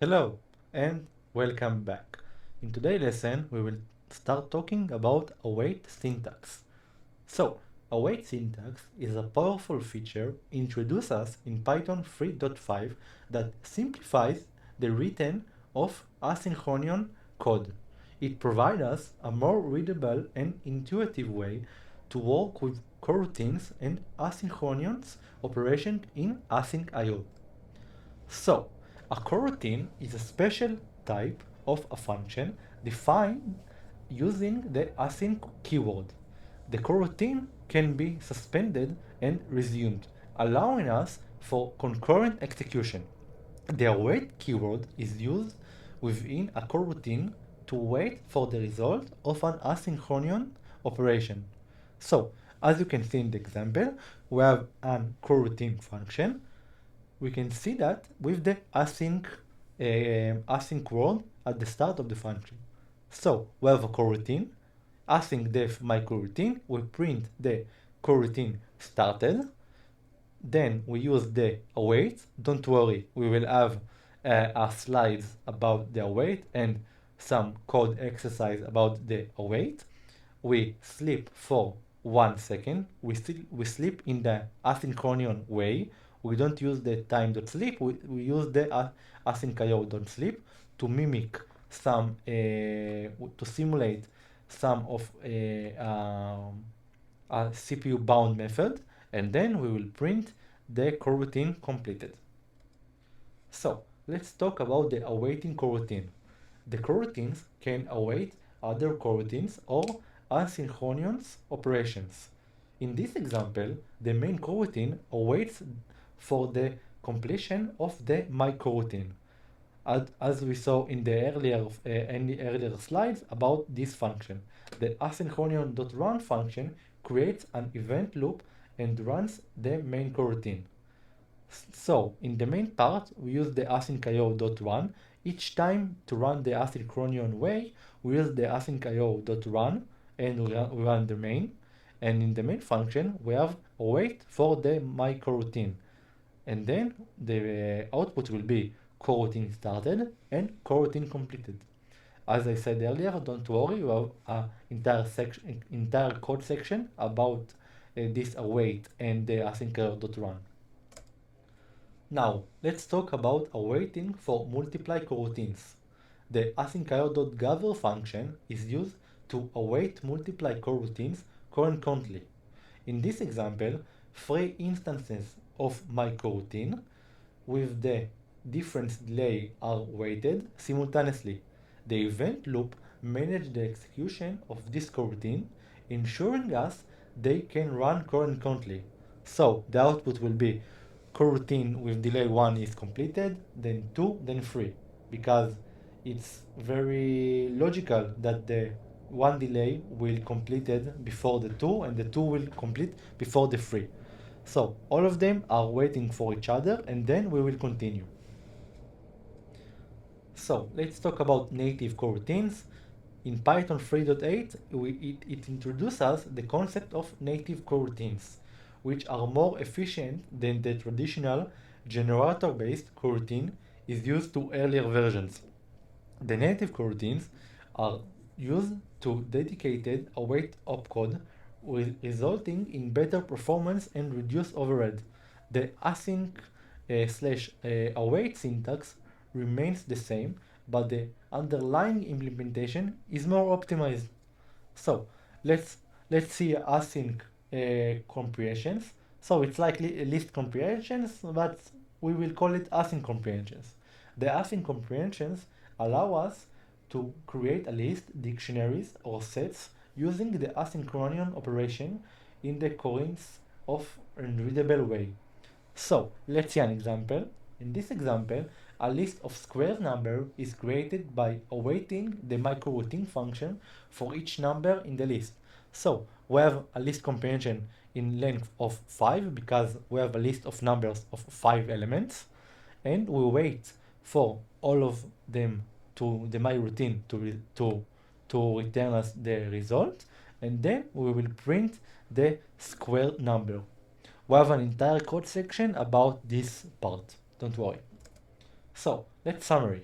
Hello and welcome back. In today's lesson, we will start talking about await syntax. So, await syntax is a powerful feature introduced us in Python 3.5 that simplifies the written of asynchronous code. It provides us a more readable and intuitive way to work with coroutines and asynchronous operation in AsyncIO. So, a coroutine is a special type of a function defined using the async keyword. The coroutine can be suspended and resumed, allowing us for concurrent execution. The await keyword is used within a coroutine to wait for the result of an asynchronous operation. So, as you can see in the example, we have an coroutine function. We can see that with the async word at the start of the function. So we have a coroutine, async def my coroutine, we print the coroutine started, then we use the await. Don't worry, we will have a slides about the await and some code exercise about the await. We sleep for 1 second. We sleep in the asynchronous way. We don't use the time.sleep. We use the AsyncIO.sleep to mimic some to simulate some of a CPU bound method, and then we will print the coroutine completed. So let's talk about the awaiting coroutine. The coroutines can await other coroutines or asynchronous operations. In this example, the main coroutine awaits for the completion of the my coroutine, as we saw in the earlier slides about this function. The asynchronous.run function creates an event loop and runs the main coroutine. So in the main part, we use the AsyncIO.run. Each time to run the asynchronous way, we use the AsyncIO.run and we run the main. And in the main function, we have a wait for the my coroutine. And then the output will be coroutine started and coroutine completed. As I said earlier, don't worry, we have an entire code section about this await and the AsyncIO.run. Now, let's talk about awaiting for multiply coroutines. The AsyncIO.gather function is used to await multiply coroutines concurrently. In this example, 3 instances of my coroutine with the difference delay are waited simultaneously. The event loop manages the execution of this coroutine, ensuring us they can run concurrently. So the output will be coroutine with delay 1 is completed, then 2, then 3, because it's very logical that the 1 delay will completed before the 2 and the 2 will complete before the 3. So all of them are waiting for each other, and then we will continue. So let's talk about native coroutines. In Python 3.8, it introduces us the concept of native coroutines, which are more efficient than the traditional generator-based coroutine is used to earlier versions. The native coroutines are used to dedicated await opcode, resulting in better performance and reduced overhead. The async await syntax remains the same, but the underlying implementation is more optimized. So let's see async comprehensions. So it's like list comprehensions, but we will call it async comprehensions. The async comprehensions allow us to create a list, dictionaries, or sets using the asynchronous operation in the currents of a readable way. So let's see an example. In this example, a list of square number is created by awaiting the microrouting function for each number in the list. So we have a list comprehension in length of 5 because we have a list of numbers of 5 elements, and we wait for all of them to the my routine to return us the result, and then we will print the square number. We have an entire code section about this part, don't worry. So let's summary.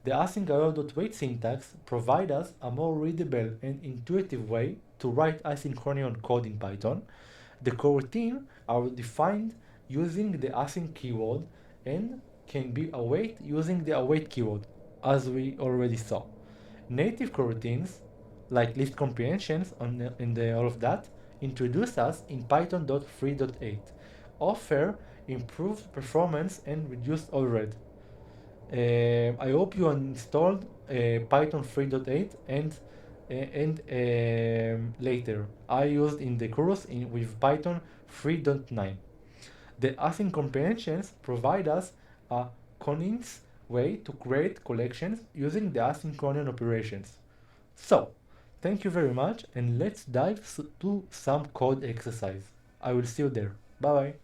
The AsyncAwait syntax provides us a more readable and intuitive way to write asynchronous code in Python. The coroutines are defined using the async keyword and can be await using the await keyword, as we already saw. Native coroutines, like list comprehensions and all of that, introduce us in Python 3.8, offer improved performance and reduced overhead. I hope you installed Python 3.8 and later. I used in the course with Python 3.9. The async comprehensions provide us a convenient way to create collections using the asynchronous operations. So, thank you very much and let's dive to some code exercise. I will see you there. Bye bye.